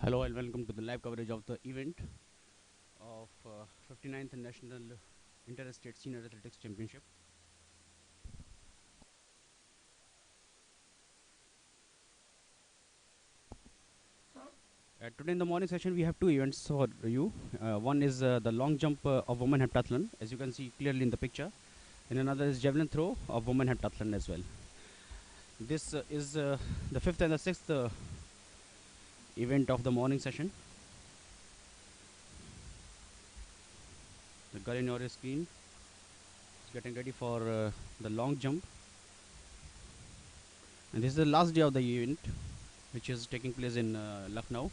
Hello and welcome to the live coverage of the event of 59th National Interstate Senior Athletics Championship. Today in the morning session we have two events for you. One is the long jump of women heptathlon, as you can see clearly in the picture, and another is javelin throw of women heptathlon as well. This is the fifth and the sixth event of the morning session. The girl in your screen is getting ready for the long jump, and this is the last day of the event, which is taking place in Lucknow.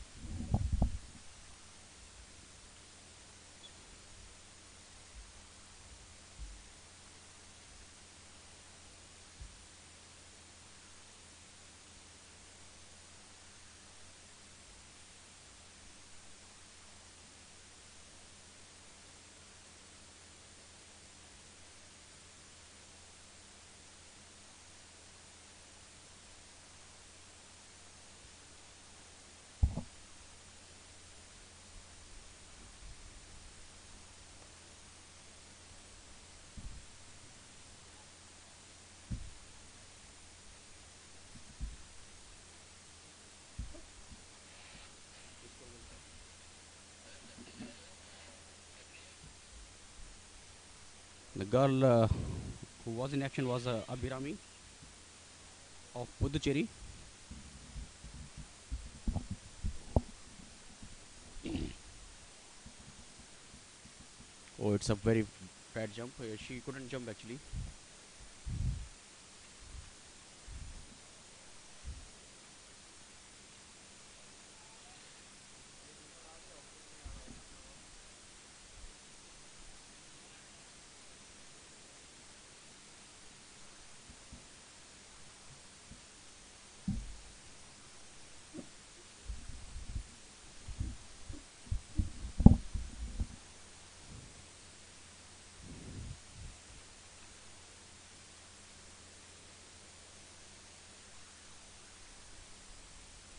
The girl who was in action was Abhirami of Puducherry. Oh, it's a very bad jump. She couldn't jump actually.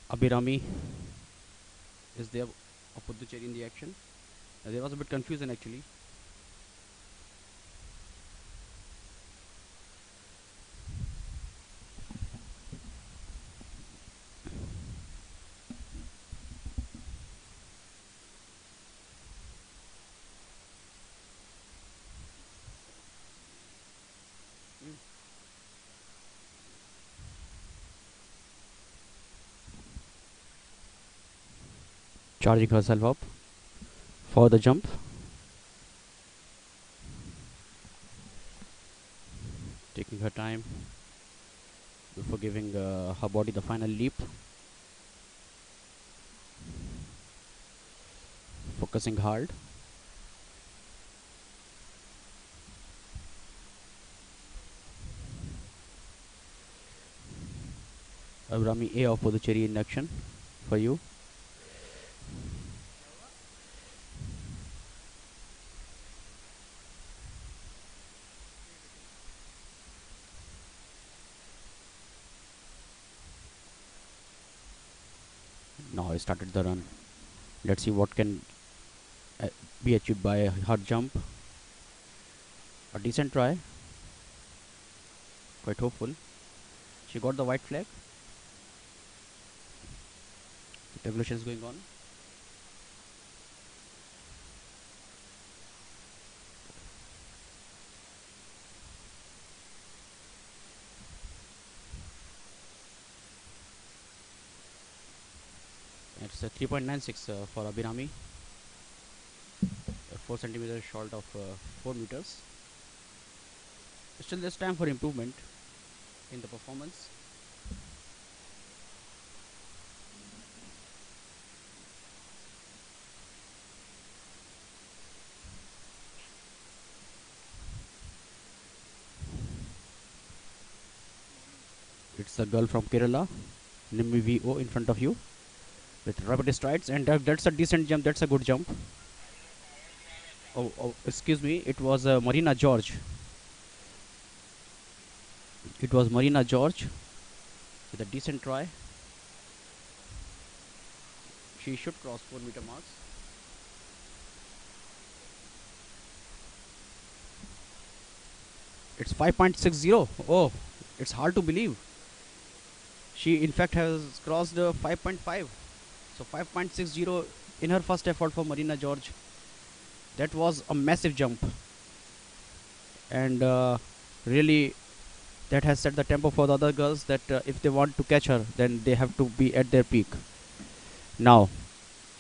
Abhirami is there of Puducherry in the action. There was a bit confusion actually. Charging herself up for the jump. Taking her time before giving her body the final leap. Focusing hard. Abhirami A of Puducherry in action for you. Now I started the run. Let's see what can be achieved by her jump. A decent try. Quite hopeful. She got the white flag. Tabulation is going on. It's 3.96 for Abhirami. 4 centimeters short of 4 meters. Still, there's time for improvement in the performance. It's the girl from Kerala, Nimmi VO, in front of you with rapid strides, and that's a decent jump. That's a good jump. Oh, excuse me. It was Marina George. It was Marina George with a decent try. she should cross 4 meter marks. It's 5.60. Oh, it's hard to believe. She in fact has crossed 5.5. So 5.60 in her first effort for Marina George. That was a massive jump, and really that has set the tempo for the other girls that if they want to catch her, then they have to be at their peak. Now,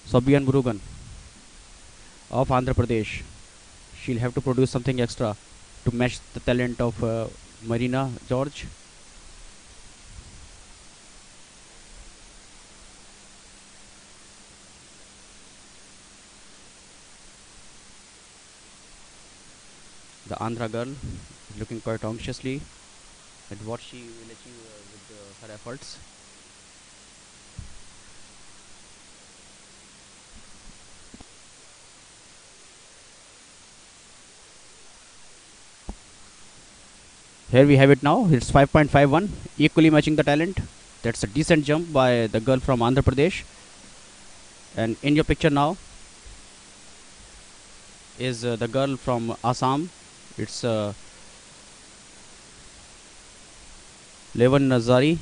Sabian Murugan of Andhra Pradesh, she'll have to produce something extra to match the talent of Marina George. The Andhra girl is looking quite anxiously at what she will achieve with her efforts. Here we have it now. It's 5.51, equally matching the talent. That's a decent jump by the girl from Andhra Pradesh. And in your picture now is the girl from Assam. It's Levan Nazari,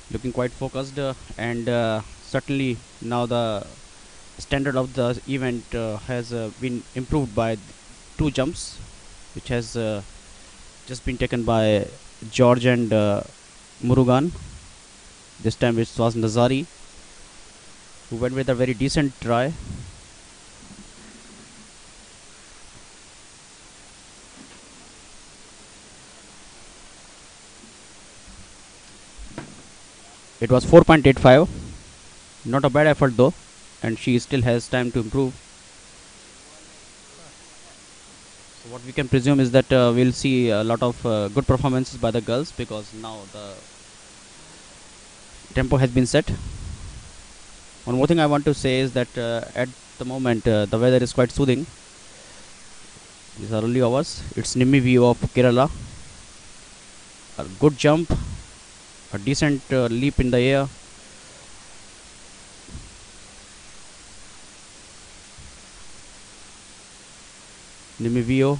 looking quite focused, and certainly now the standard of the event has been improved by 2 jumps, which has just been taken by George and Murugan. This time it was Nazari who went with a very decent try. It was 4.85, not a bad effort though, and she still has time to improve. So what we can presume is that we'll see a lot of good performances by the girls, because now the tempo has been set. One more thing I want to say is that at the moment the weather is quite soothing. These are early hours. It's Nimmi view of Kerala. A good jump, a decent leap in the air. Nimivio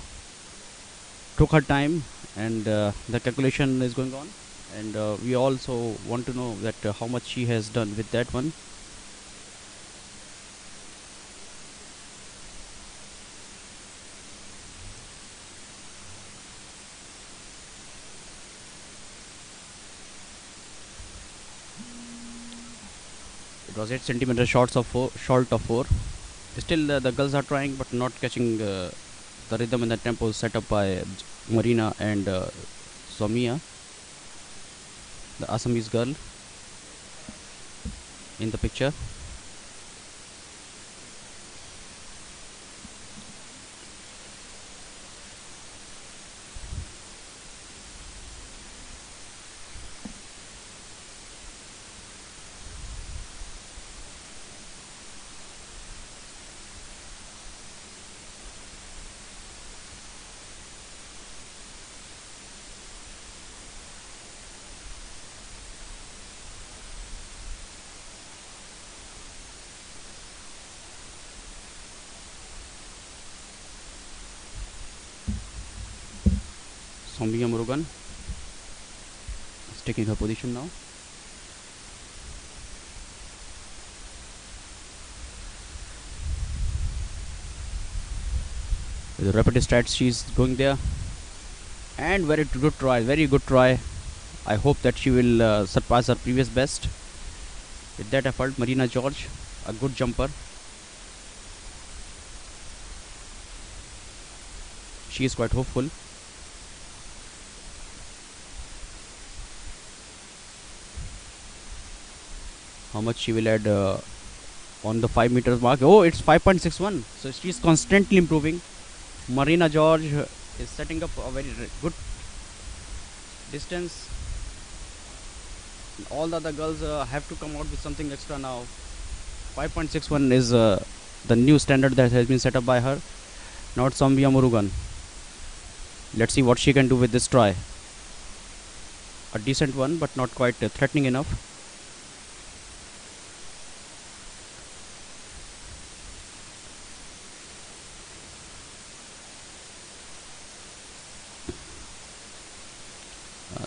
took her time, and the calculation is going on, and we also want to know that how much she has done with that one. It was 8 centimeters short of 4. Still the girls are trying, but not catching the rhythm and the tempo set up by Marina and Somia, the Assamese girl in the picture. Somia Murugan is taking her position now. With a rapid stride, she's going there, and very good try. I hope that she will surpass her previous best with that effort. Marina George, a good jumper. She is quite hopeful. How much she will add on the 5 meters mark? Oh, it's 5.61. So she's constantly improving. Marina George is setting up a very good distance. All the other girls have to come out with something extra now. 5.61 is the new standard that has been set up by her. Now it's Somia Murugan. Let's see what she can do with this try. A decent one, but not quite threatening enough.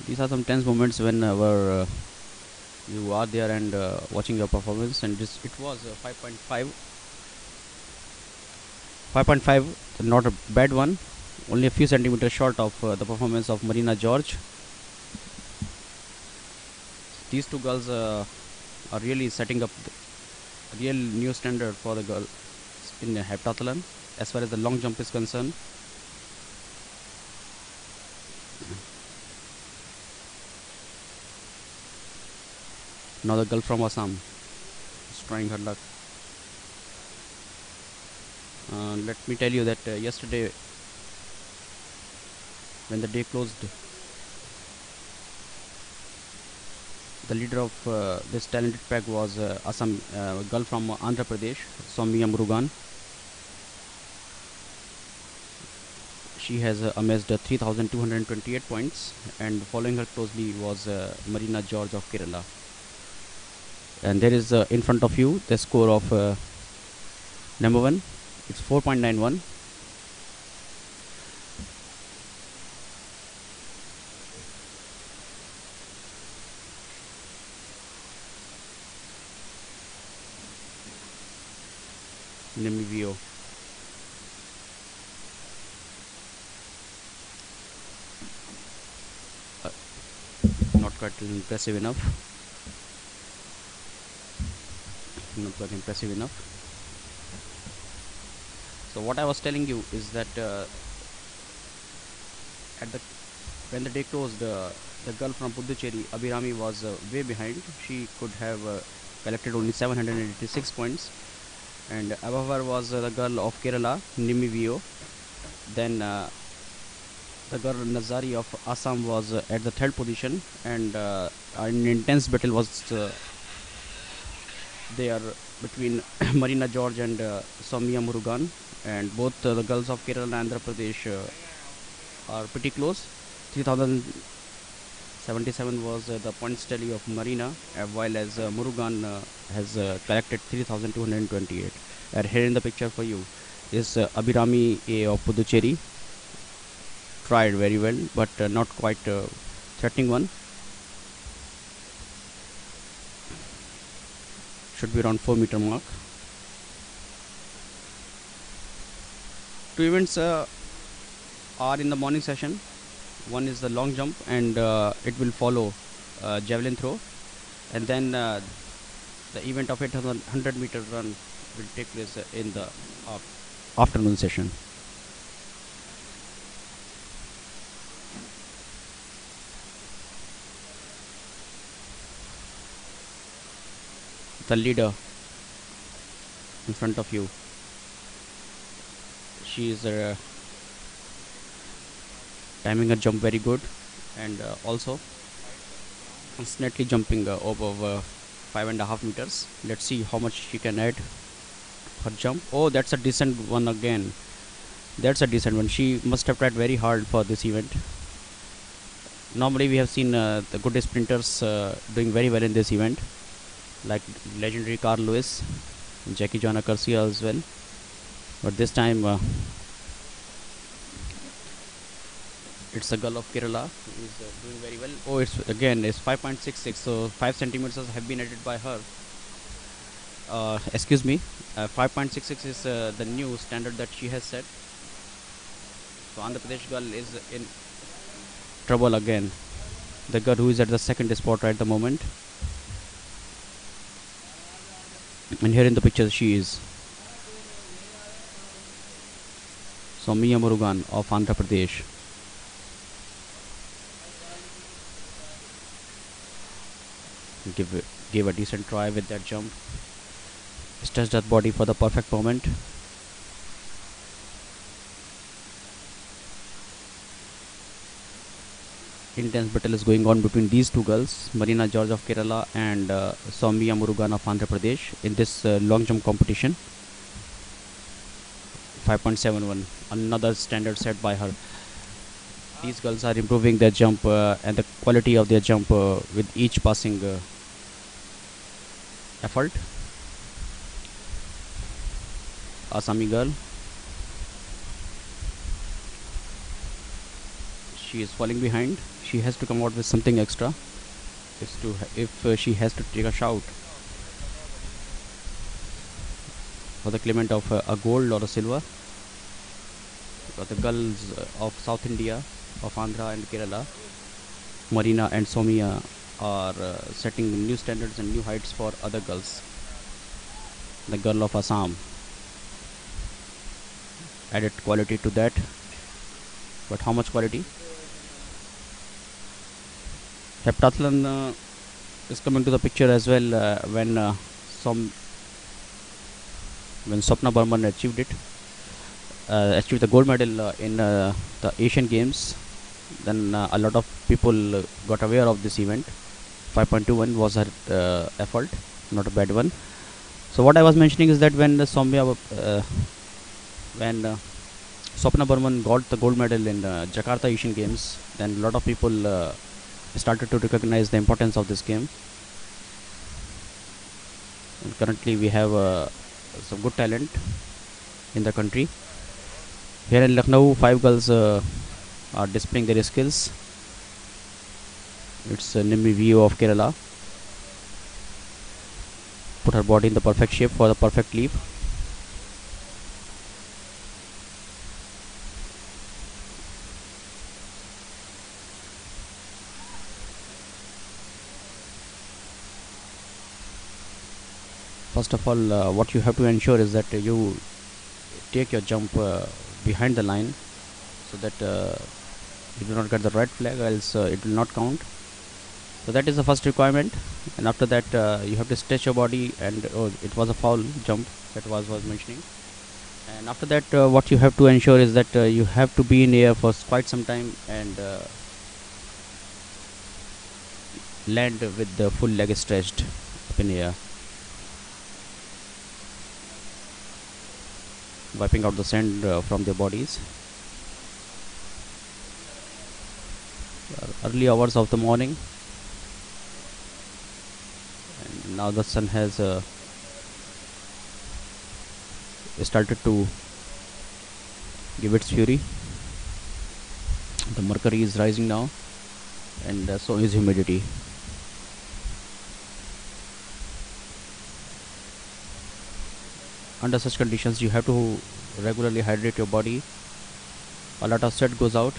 These are some tense moments whenever you are there and watching your performance. And it was 5.5, not a bad one, only a few centimeters short of the performance of Marina George. These two girls are really setting up a real new standard for the girls in heptathlon as far as the long jump is concerned. Now the girl from Assam is trying her luck. Let me tell you that yesterday, when the day closed, the leader of this talented pack was Assam girl from Andhra Pradesh, Soumya Murugan. She has amassed 3,228 points, and following her closely was Marina George of Kerala. And there is in front of you the score of number one. It's 4.91. Namibia. Not quite impressive enough. Not quite impressive enough. So what I was telling you is that when the day closed, the girl from Puducherry, Abhirami, was way behind. She could have collected only 786 points, and above her was the girl of Kerala, Nimivio. Then the girl Nazari of Assam was at the third position, and an intense battle was there between Marina George and Soumya Murugan, and both the girls of Kerala and Andhra Pradesh are pretty close. 3,077 was the points tally of Marina, while as Murugan has collected 3,228. And here in the picture for you is Abhirami A of Puducherry. Tried very well, but not quite threatening one. Should be around 4-meter mark. Two events are in the morning session. One is the long jump, and it will follow javelin throw, and then the event of 800-meter run will take place in the afternoon session. The leader in front of you, she is timing her jump very good, and also constantly jumping above 5.5 meters. Let's see how much she can add her jump. Oh, that's a decent one again. That's a decent one. She must have tried very hard for this event. Normally we have seen the good sprinters doing very well in this event, like legendary Carl Lewis, Jackie Joanna Garcia as well. But this time it's a girl of Kerala who is doing very well. Oh, it's 5.66, so 5 centimeters have been added by her. Excuse me, 5.66 is the new standard that she has set. So Andhra Pradesh girl is in trouble again. The girl who is at the second spot right at the moment. And here in the picture she is Soumya Murugan of Andhra Pradesh. Gave a decent try with that jump. Stretched her body for the perfect moment. Intense battle is going on between these two girls, Marina George of Kerala and Soumya Murugan of Andhra Pradesh, in this long jump competition. 5.71, another standard set by her. These girls are improving their jump and the quality of their jump with each passing effort. Assami girl, she is falling behind, she has to come out with something extra. If she has to take a shout for the claimant of a gold or a silver, because the girls of South India, of Andhra and Kerala, Marina and Somia, are setting new standards and new heights for other girls. The girl of Assam added quality to that, but how much quality? Heptathlon is coming to the picture as well some when Swapna Burman achieved the gold medal in the Asian Games. Then a lot of people got aware of this event. 5.21 was her effort, not a bad one. So what I was mentioning is that when Swapna Burman got the gold medal in Jakarta Asian Games, then a lot of people started to recognize the importance of this game. And currently we have some good talent in the country. Here in Lucknow, 5 girls are displaying their skills. It's Nimmi Vio of Kerala. Put her body in the perfect shape for the perfect leap. First of all, what you have to ensure is that you take your jump behind the line, so that you do not get the red flag, else it will not count. So that is the first requirement. And after that you have to stretch your body, and it was a foul jump that was mentioning. And after that what you have to ensure is that you have to be in air for quite some time, and land with the full leg stretched up in air, wiping out the sand from their bodies. Early hours of the morning, and now the sun has started to give its fury. The mercury is rising now, and so is humidity. Under such conditions, you have to regularly hydrate your body. A lot of sweat goes out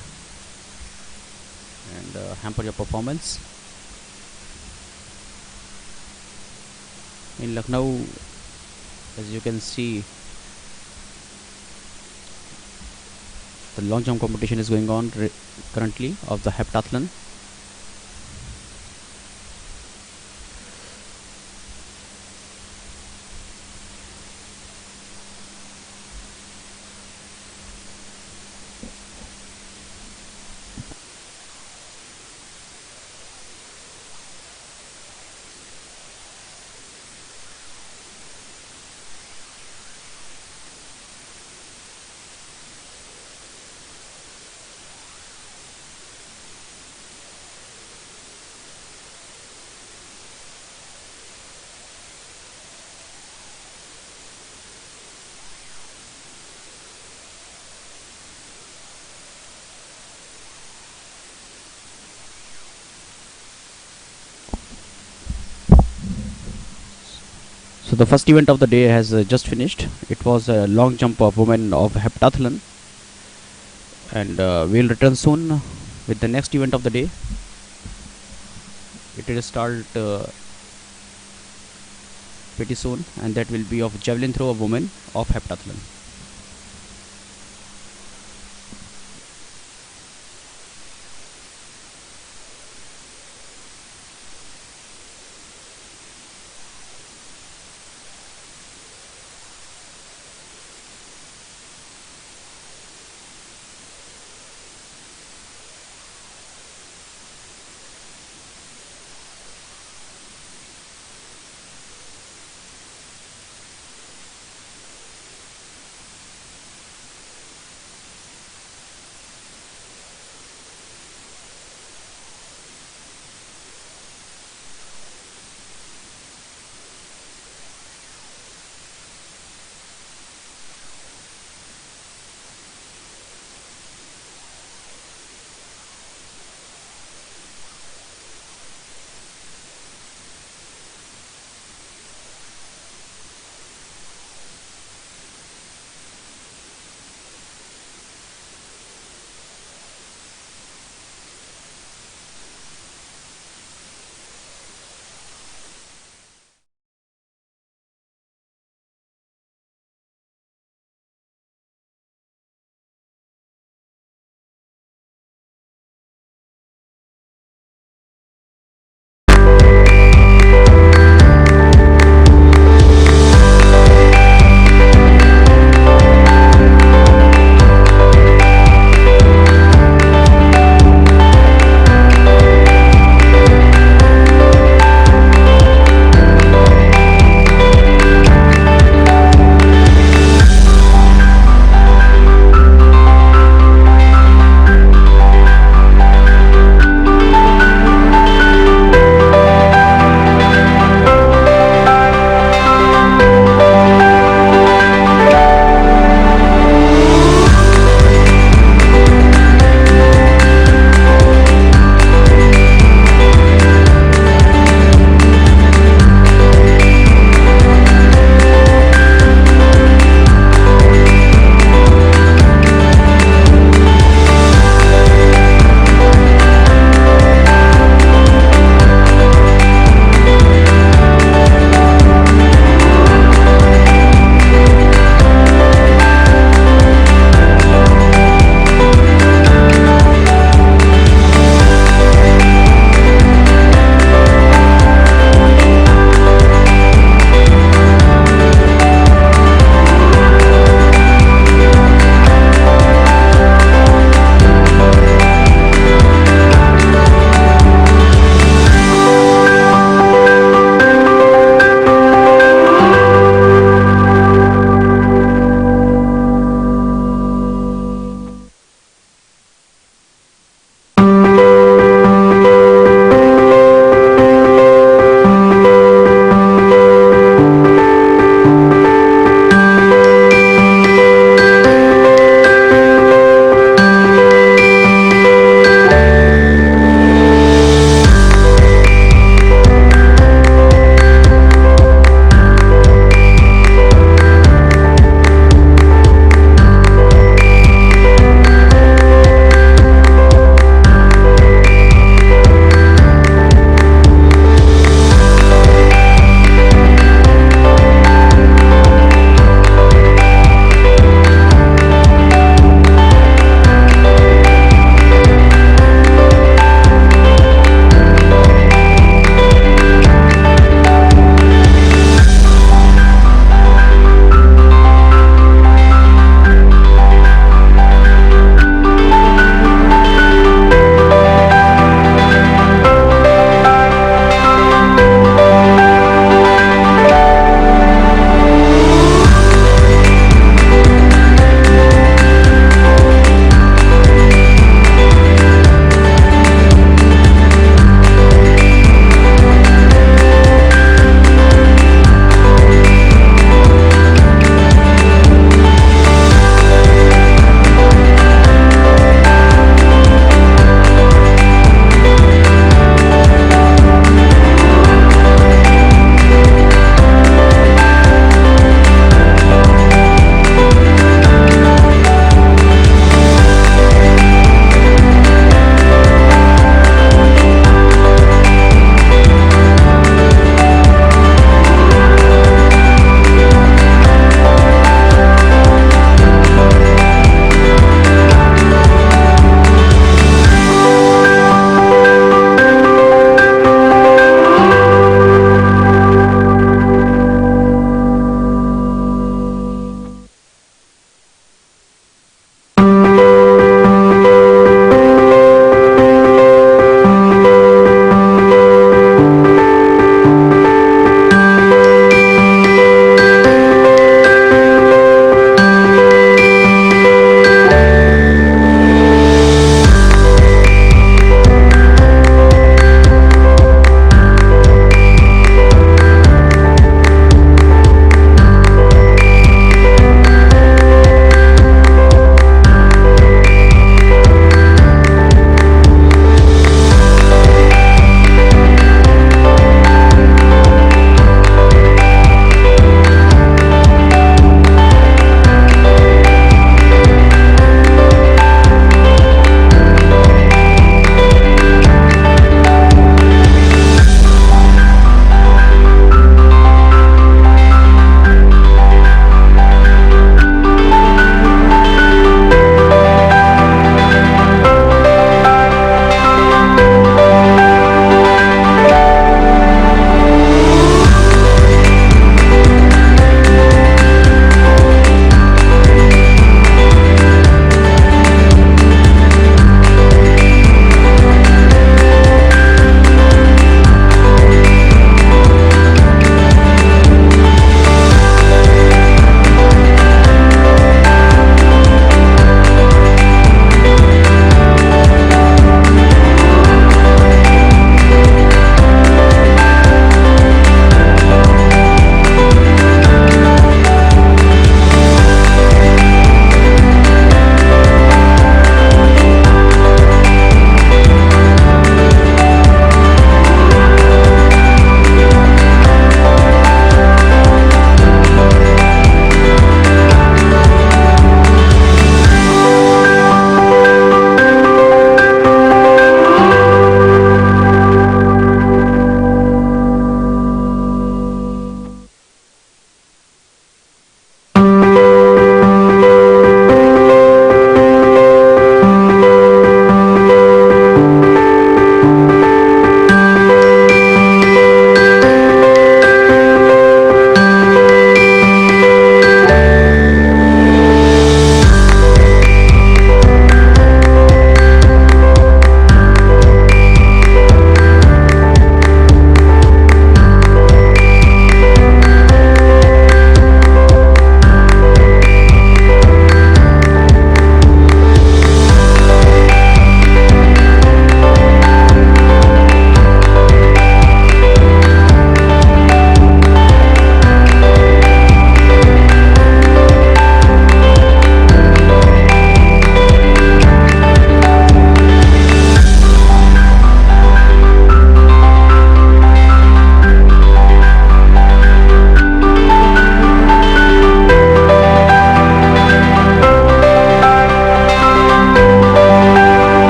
and hamper your performance. In Lucknow, as you can see, the long jump competition is going on currently of the heptathlon. So the first event of the day has just finished. It was a long jump of women of heptathlon, and we'll return soon with the next event of the day. It will start pretty soon, and that will be of javelin throw of women of heptathlon.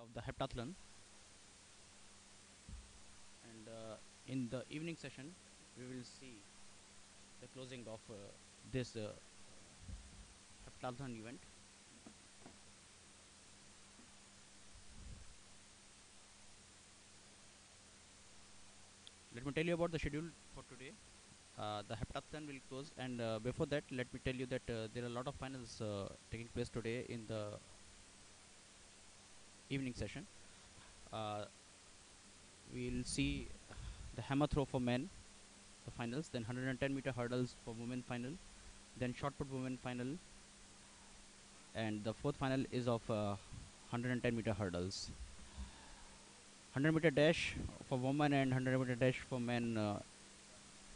of the heptathlon, and in the evening session we will see the closing of this heptathlon event. Let me tell you about the schedule for today. The heptathlon will close, and before that, let me tell you that there are a lot of finals taking place today in the evening session. Uh, we'll see the hammer throw for men, the finals, then 110-meter hurdles for women final, then shot put women final, and the fourth final is of 110-meter hurdles. 100-meter dash for women and 100-meter dash for men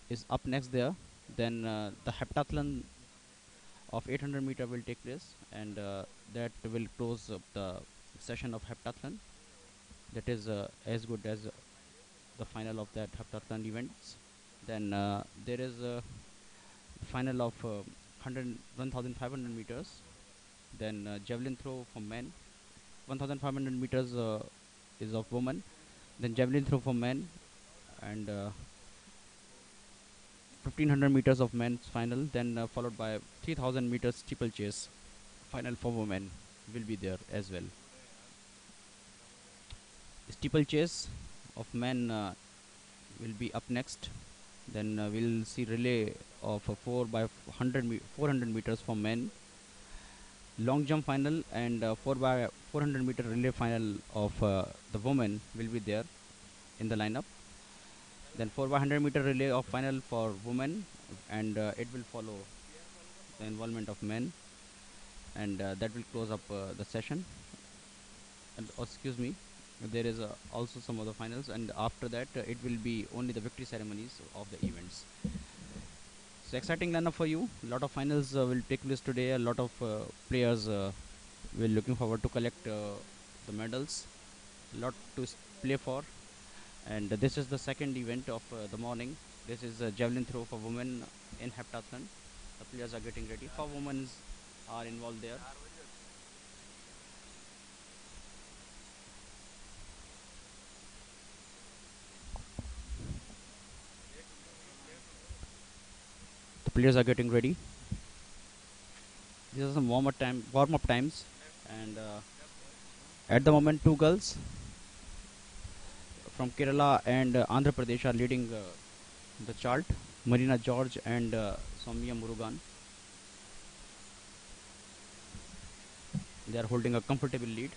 is up next there. Then the heptathlon of 800-meter will take place, and that will close up the session of heptathlon. That is as good as the final of that heptathlon events. Then there is a final of 1,500 meters. Then javelin throw for men. 1,500 meters is of women. Then javelin throw for men, and 1,500 meters of men's final. Then followed by 3,000 meters steeplechase final for women will be there as well. Steeplechase of men will be up next. Then we'll see relay of 4 by 400 meters for men, long jump final, and 4 by 400 meter relay final of the women will be there in the lineup. Then 4 by 100 meter relay of final for women, and it will follow the involvement of men, and that will close up the session. And excuse me, there is also some other finals, and after that it will be only the victory ceremonies of the events. So exciting lineup for you. A lot of finals will take place today. A lot of players will looking forward to collect the medals. A lot to play for. And this is the second event of the morning. This is javelin throw for women in heptathlon. The players are getting ready. 4 women are involved there. The players are getting ready. These are some warm up times, and at the moment 2 girls from Kerala and Andhra Pradesh are leading the chart. Marina George and Soumya Murugan. They are holding a comfortable lead.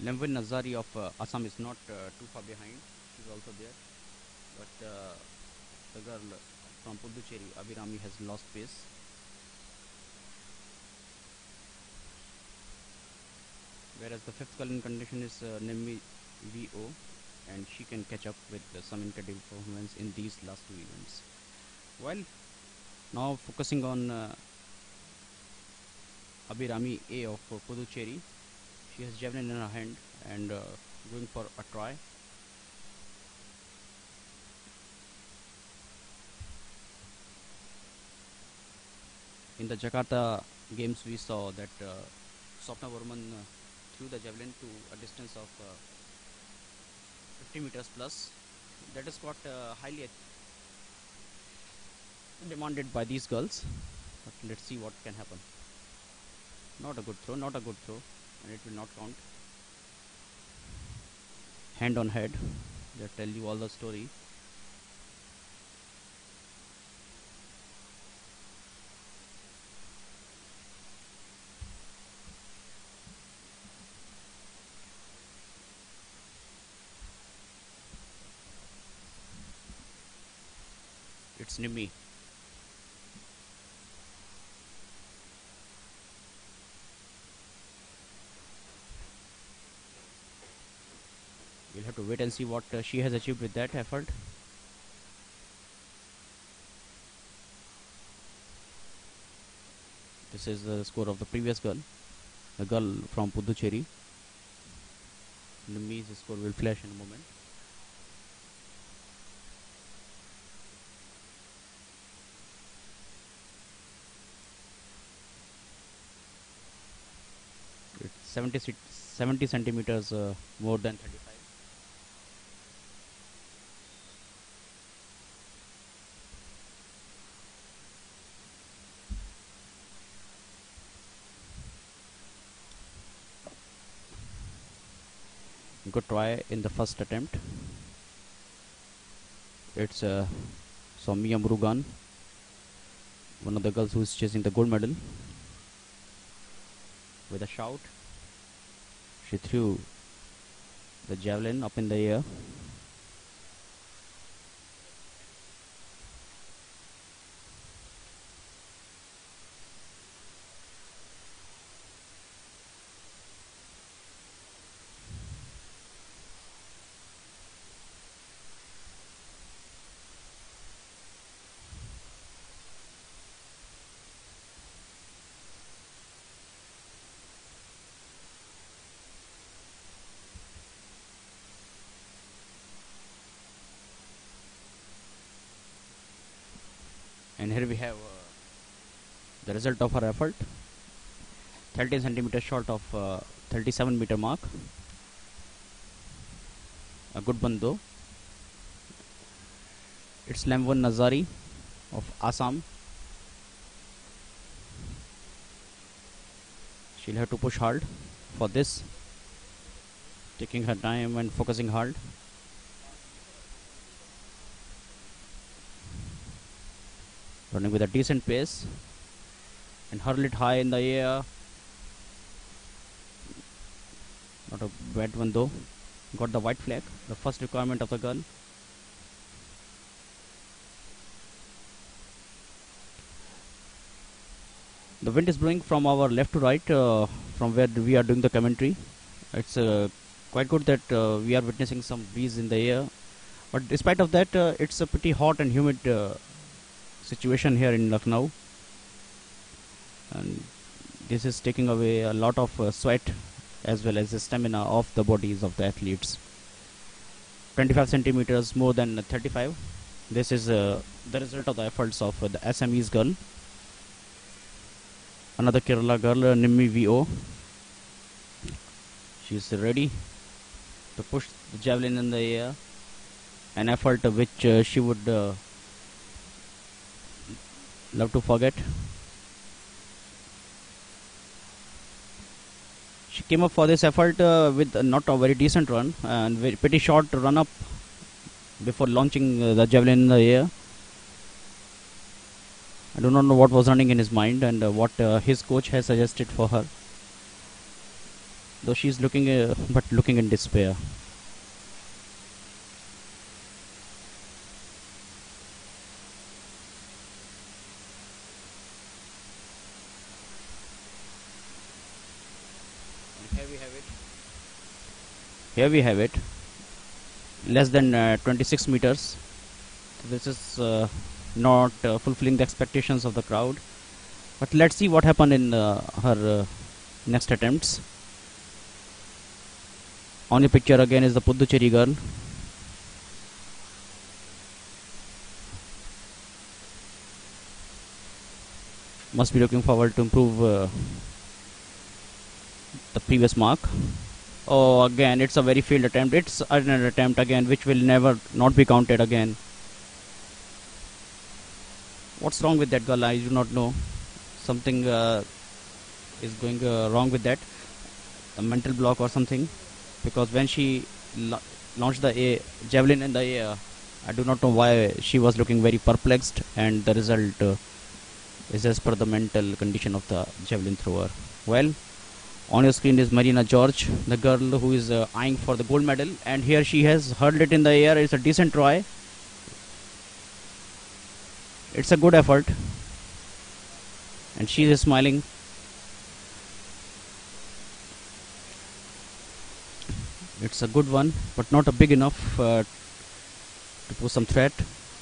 Lemvin Nazari of Assam is not too far behind. She's also there. But the girl from Puducherry, Abhirami, has lost pace. Whereas the fifth girl in condition is Nemmi VO, and she can catch up with some incredible performance in these last 2 events. While now focusing on Abhirami A of Puducherry, she has javelin in her hand and going for a try. In the Jakarta games, we saw that Swapna Varman threw the javelin to a distance of 50 meters plus. That is got highly demanded by these girls. But let's see what can happen. Not a good throw, not a good throw, and it will not count. Hand on head, that tell you all the story. It's Nimi. We'll have to wait and see what she has achieved with that effort. This is the score of the previous girl, the girl from Puducherry. Nimi's score will flash in a moment. It's 70 centimeters more than 35. Good try in the first attempt. It's Soumya Murugan, one of the girls who is chasing the gold medal. With a shout, she threw the javelin up in the air. And here we have the result of her effort. 13 centimeters short of 37-meter mark. A good one though. It's Lamwan Nazari of Assam. She'll have to push hard for this, taking her time and focusing hard. Running with a decent pace and hurl it high in the air. Not a bad one though. Got the white flag, the first requirement of the girl. The wind is blowing from our left to right, from where we are doing the commentary. It's quite good that we are witnessing some breeze in the air, but despite of that, it's a pretty hot and humid situation here in Lucknow, and this is taking away a lot of sweat as well as the stamina of the bodies of the athletes. 25 centimeters more than 35. This is the result of the efforts of the Assamese girl. Another Kerala girl, Nimmi VO. She's ready to push the javelin in the air, an effort which she would love to forget. She came up for this effort with not a very decent run and very pretty short run up before launching the javelin in the air. I do not know what was running in his mind and what his coach has suggested for her, though she is looking in despair. Here we have it, less than 26 meters. This is not fulfilling the expectations of the crowd, but let's see what happened in her next attempts. On the picture again is the Puducherry girl. Must be looking forward to improve the previous mark. Oh, again, it's a very failed attempt. It's an attempt again, which will never not be counted again. What's wrong with that girl? I do not know. Something is going wrong with that. A mental block or something. Because when she launched the javelin in the air, I do not know why she was looking very perplexed, and the result is as per the mental condition of the javelin thrower. Well, on your screen is Marina George, the girl who is eyeing for the gold medal, and here she has hurled it in the air. It's a decent try. It's a good effort, and she is smiling. It's a good one, but not a big enough to pose some threat.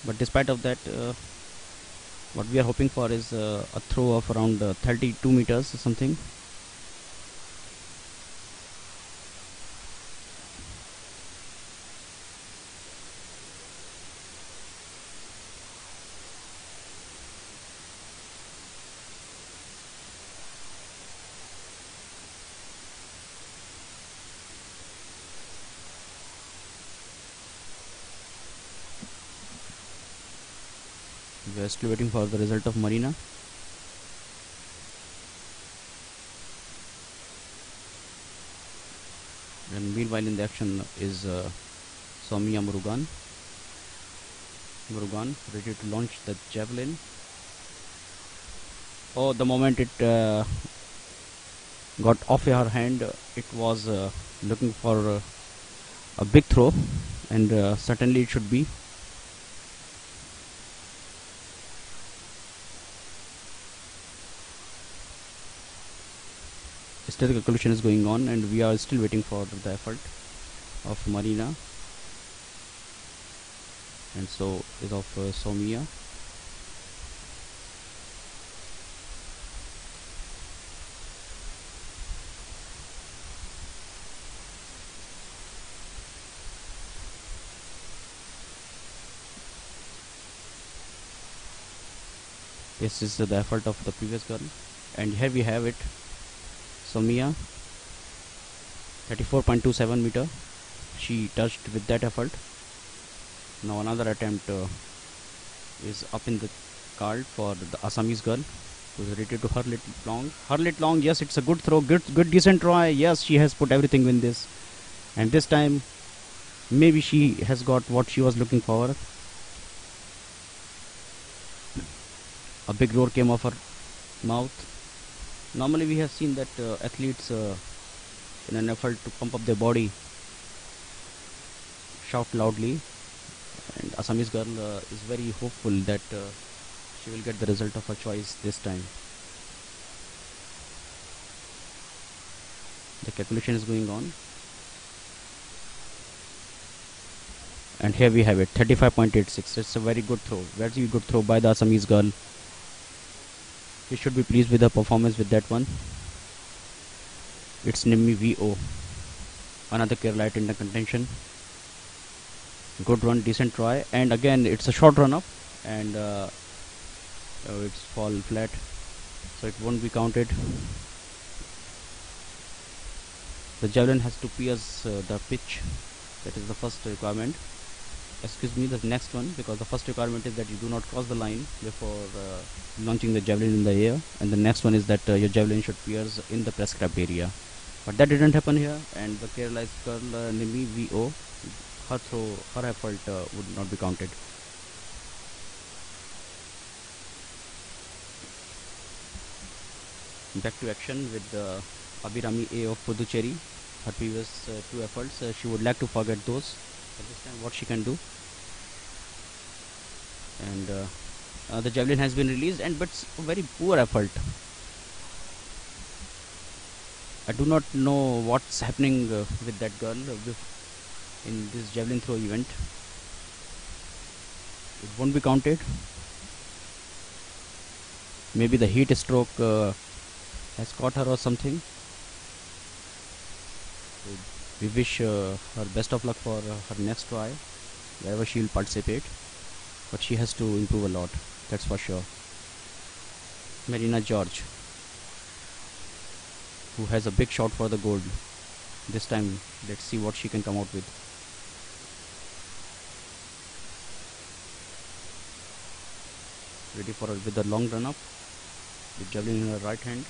But despite of that, what we are hoping for is a throw of around 32 meters or something. We are still waiting for the result of Marina. And meanwhile, in the action is Soumya Murugan, ready to launch the javelin. Oh, the moment it got off her hand, it was looking for a big throw, and certainly it should be. Still the calculation is going on, and we are still waiting for the effort of Marina, and so is of Soumya. This is the effort of the previous girl, and here we have it. Soumya, 34.27 meter. She touched with that effort. Now another attempt is up in the card for the Assamese girl, who is rated to hurl it long. Hurl it long. Yes, it's a good throw. Good decent try. Yes, she has put everything in this, and this time maybe she has got what she was looking for. A big roar came off her mouth. Normally we have seen that athletes in an effort to pump up their body shout loudly, and Assamese girl is very hopeful that she will get the result of her choice this time. The calculation is going on, and here we have it, 35.86. It's a very good throw, very good throw by the Assamese girl. We should be pleased with her performance with that one. It's Nimmi VO, another Keralite in the contention. Good run, decent try, and again it's a short run up, and it's fall flat, so it won't be counted. The javelin has to pierce the pitch. That is the first requirement. Excuse me, the next one, because the first requirement is that you do not cross the line before launching the javelin in the air, and the next one is that your javelin should pierce in the prescribed area. But that didn't happen here, and the Kerala girl Nimi VO, her effort would not be counted. Back to action with Abhirami A of Puducherry. Her previous two efforts, she would like to forget those. But this time, what she can do? And the javelin has been released, and but a very poor effort. I do not know what's happening with that girl in this javelin throw event. It won't be counted. Maybe the heat stroke has caught her or something. So we wish her best of luck for her next try, wherever she will participate. But she has to improve a lot, that's for sure. Marina George, who has a big shot for the gold. This time, let's see what she can come out with. Ready for her with the long run up, with javelin in her right hand.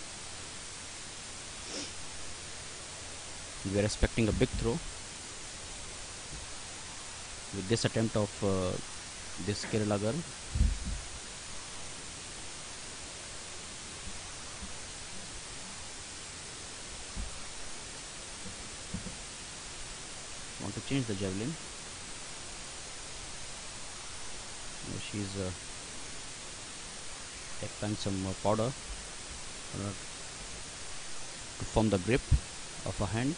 We are expecting a big throw with this attempt of this Kerala girl. Want to change the javelin. She's applying some powder to form the grip of her hand.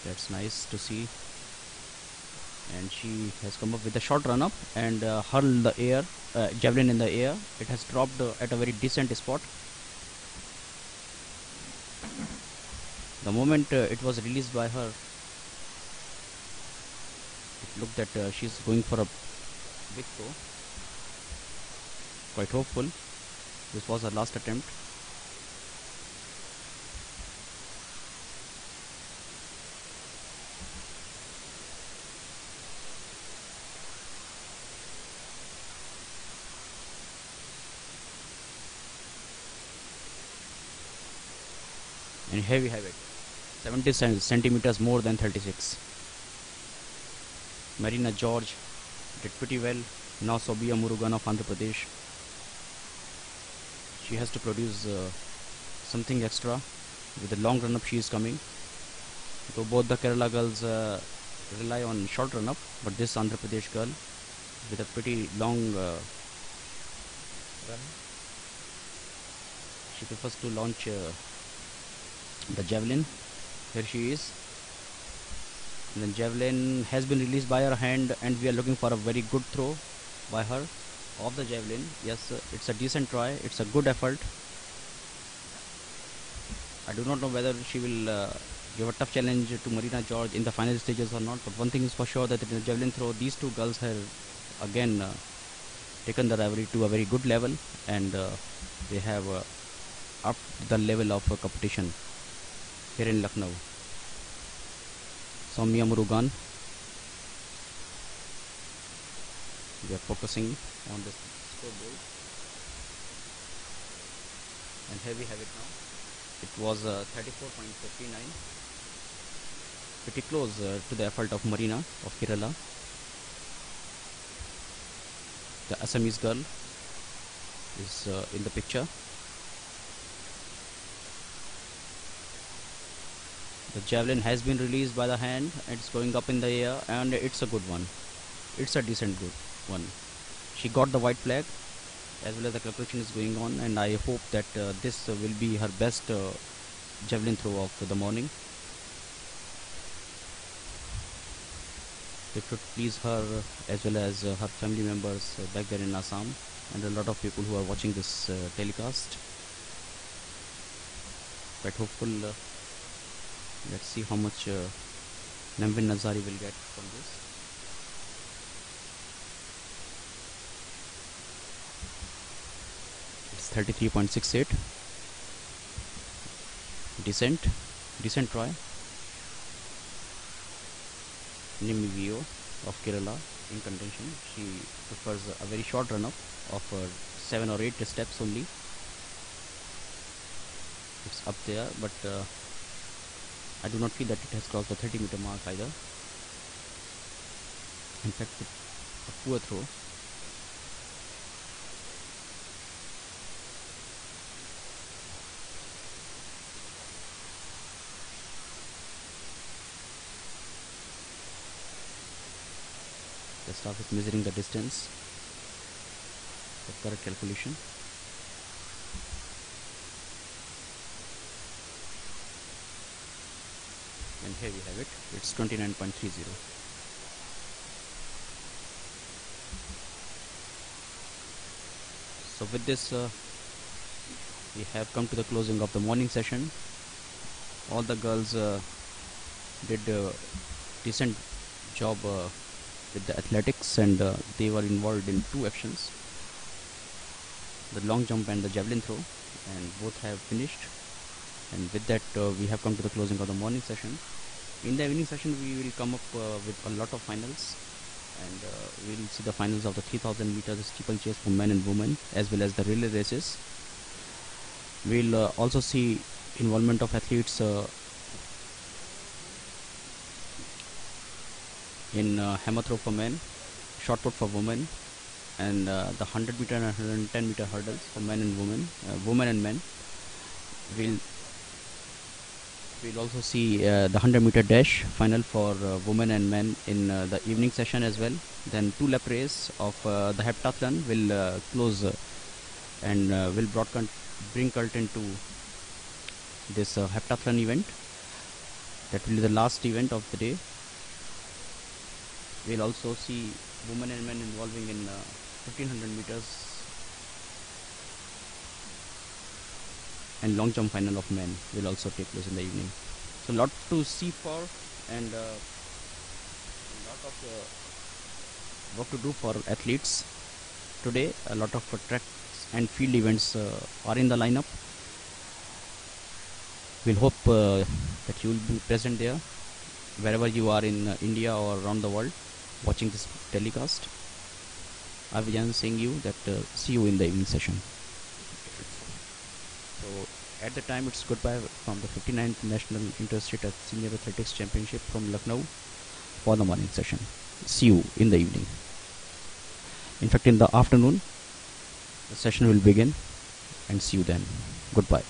That's nice to see. And she has come up with a short run up and hurled the air javelin in the air. It has dropped at a very decent spot. The moment it was released by her, it looked that she's going for a big throw. Quite hopeful. This was her last attempt. And here we have it, 70 centimeters more than 36. Marina George did pretty well. Now Sobia Murugan of Andhra Pradesh. She has to produce something extra. With the long run up she is coming. So both the Kerala girls rely on short run up, but this Andhra Pradesh girl with a pretty long run, she prefers to launch the javelin. Here she is. And the javelin has been released by her hand, and we are looking for a very good throw by her of the javelin. Yes, it's a decent try. It's a good effort. I do not know whether she will give a tough challenge to Marina George in the final stages or not, but one thing is for sure, that in the javelin throw, these two girls have again taken the rivalry to a very good level, and they have upped the level of competition here in Lucknow. Soumya Murugan, we are focusing on this scoreboard, and here we have it now. It was 34.59, pretty close to the effort of Marina of Kerala. The Assamese girl is in the picture. The javelin has been released by the hand, and it's going up in the air, and it's a good one. It's a decent good one. She got the white flag, as well as the calculation is going on, and I hope that this will be her best javelin throw of the morning. It should please her as well as her family members back there in Assam, and a lot of people who are watching this telecast. Quite hopeful. Let's see how much Namvin Nazari will get from this. It's 33.68. Decent try. Nimi Vio of Kerala in contention. She prefers a very short run up of 7 or 8 steps only. It's up there, but I do not feel that it has crossed the 30-meter mark either. In fact, it's a poor throw. The staff is measuring the distance for correct calculation. And here we have it. It's 29.30. So with this, we have come to the closing of the morning session. All the girls did a decent job with the athletics, and they were involved in 2 actions, the long jump and the javelin throw, and both have finished. And with that, we have come to the closing of the morning session. In the evening session, we will come up with a lot of finals, and we will see the finals of the 3000 meters steeplechase for men and women, as well as the relay races. We will also see involvement of athletes in hammer throw for men, shot put for women, and the 100 meter and 110 meter hurdles for men and women and men. We'll We'll also see the 100-meter dash final for women and men in the evening session as well. Then 2 lap race of the heptathlon will close and will bring Curtin to this heptathlon event. That will be the last event of the day. We'll also see women and men involving in 1500 meters and long jump final of men will also take place in the evening. So lot to see for and lot of work to do for athletes today. A lot of tracks and field events are in the lineup. We'll hope that you will be present there wherever you are in India or around the world watching this telecast. I will saying you that see you in the evening session. So at the time it's goodbye from the 59th National Interstate Senior Athletics Championship from Lucknow for the morning session. See you in the evening. In fact, in the afternoon the session will begin, and see you then. Goodbye.